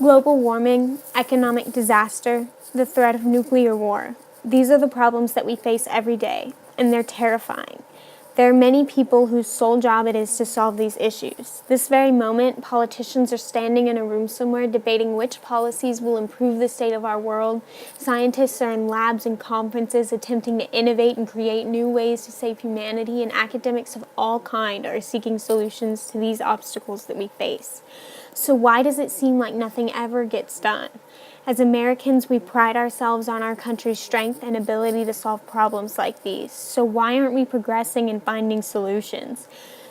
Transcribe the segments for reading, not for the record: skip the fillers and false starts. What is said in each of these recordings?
Global warming, economic disaster, the threat of nuclear war. These are the problems that we face every day, and they're terrifying. There are many people whose sole job it is to solve these issues. This very moment, politicians are standing in a room somewhere debating which policies will improve the state of our world. Scientists are in labs and conferences attempting to innovate and create new ways to save humanity, and academics of all kinds are seeking solutions to these obstacles that we face. So why does it seem like nothing ever gets done? As Americans, we pride ourselves on our country's strength and ability to solve problems like these. So why aren't we progressing and finding solutions?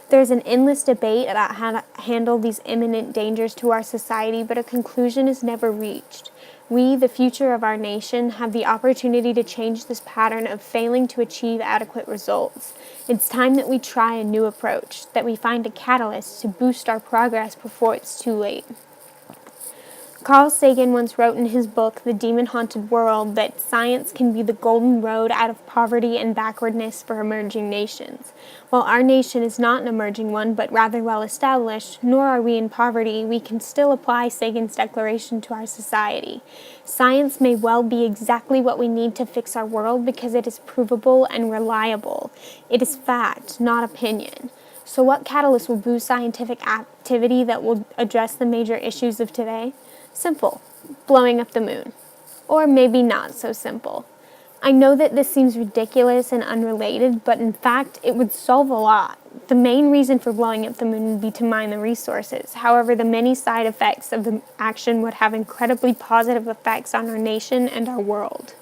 There's an endless debate about how to handle these imminent dangers to our society, but a conclusion is never reached. We, the future of our nation, have the opportunity to change this pattern of failing to achieve adequate results. It's time that we try a new approach, that we find a catalyst to boost our progress before it's too late. Carl Sagan once wrote in his book, The Demon-Haunted World, that science can be the golden road out of poverty and backwardness for emerging nations. While our nation is not an emerging one, but rather well established, nor are we in poverty, we can still apply Sagan's declaration to our society. Science may well be exactly what we need to fix our world because it is provable and reliable. It is fact, not opinion. So what catalyst will boost scientific activity that will address the major issues of today? Simple, blowing up the moon. Or maybe not so simple. I know that this seems ridiculous and unrelated, but in fact, it would solve a lot. The main reason for blowing up the moon would be to mine the resources. However, the many side effects of the action would have incredibly positive effects on our nation and our world.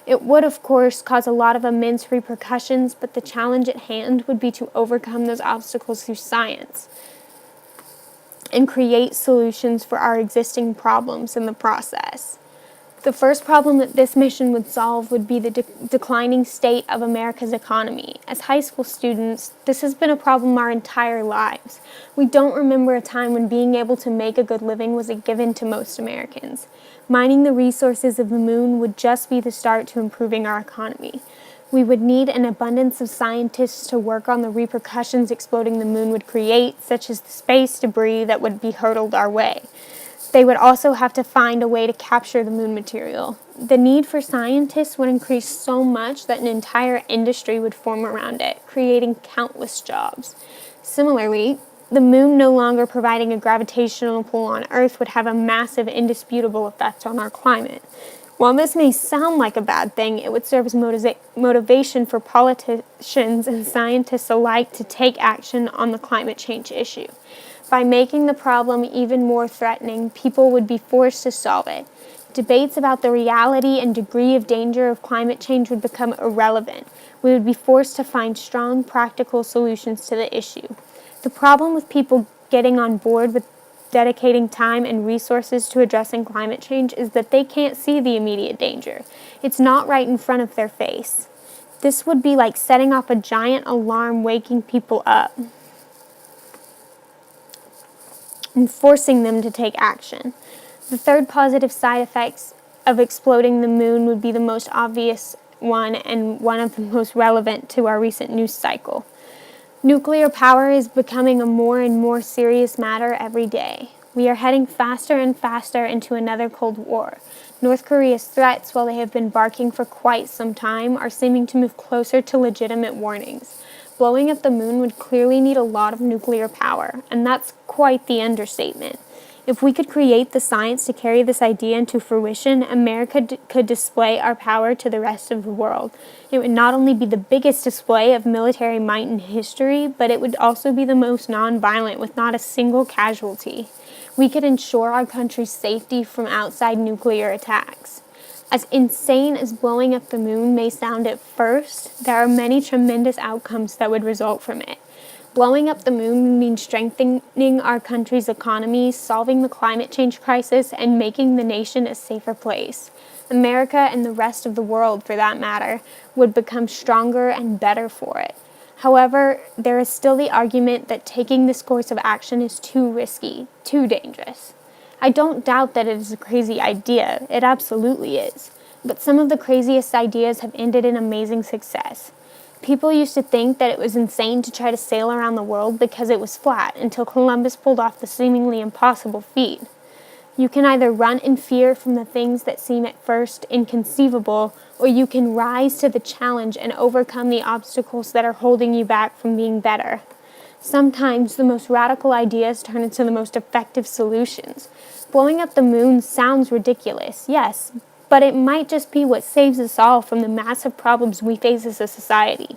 It would, of course, cause a lot of immense repercussions, but the challenge at hand would be to overcome those obstacles through science and create solutions for our existing problems in the process. The first problem that this mission would solve would be the declining state of America's economy. As high school students, this has been a problem our entire lives. We don't remember a time when being able to make a good living was a given to most Americans. Mining the resources of the moon would just be the start to improving our economy. We would need an abundance of scientists to work on the repercussions exploding the moon would create, such as the space debris that would be hurtled our way. They would also have to find a way to capture the moon material. The need for scientists would increase so much that an entire industry would form around it, creating countless jobs. Similarly, the moon no longer providing a gravitational pull on Earth would have a massive, indisputable effect on our climate. While this may sound like a bad thing, it would serve as motivation for politicians and scientists alike to take action on the climate change issue. By making the problem even more threatening, people would be forced to solve it. Debates about the reality and degree of danger of climate change would become irrelevant. We would be forced to find strong, practical solutions to the issue. The problem with people getting on board with dedicating time and resources to addressing climate change is that they can't see the immediate danger. It's not right in front of their face. This would be like setting off a giant alarm waking people up and forcing them to take action. The third positive side effects of exploding the moon would be the most obvious one and one of the most relevant to our recent news cycle. Nuclear power is becoming a more and more serious matter every day. We are heading faster and faster into another Cold War. North Korea's threats, while they have been barking for quite some time, are seeming to move closer to legitimate warnings. Blowing up the moon would clearly need a lot of nuclear power, and that's quite the understatement. If we could create the science to carry this idea into fruition, America could display our power to the rest of the world. It would not only be the biggest display of military might in history, but it would also be the most nonviolent with not a single casualty. We could ensure our country's safety from outside nuclear attacks. As insane as blowing up the moon may sound at first, there are many tremendous outcomes that would result from it. Blowing up the moon means strengthening our country's economy, solving the climate change crisis, and making the nation a safer place. America, and the rest of the world for that matter, would become stronger and better for it. However, there is still the argument that taking this course of action is too risky, too dangerous. I don't doubt that it is a crazy idea. It absolutely is. But some of the craziest ideas have ended in amazing success. People used to think that it was insane to try to sail around the world because it was flat until Columbus pulled off the seemingly impossible feat. You can either run in fear from the things that seem at first inconceivable, or you can rise to the challenge and overcome the obstacles that are holding you back from being better. Sometimes the most radical ideas turn into the most effective solutions. Blowing up the moon sounds ridiculous, yes, but it might just be what saves us all from the massive problems we face as a society.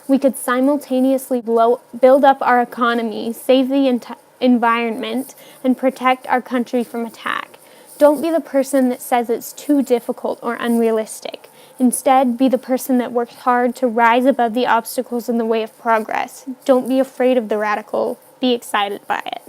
We could simultaneously build up our economy, save the environment, and protect our country from attack. Don't be the person that says it's too difficult or unrealistic. Instead, be the person that works hard to rise above the obstacles in the way of progress. Don't be afraid of the radical. Be excited by it.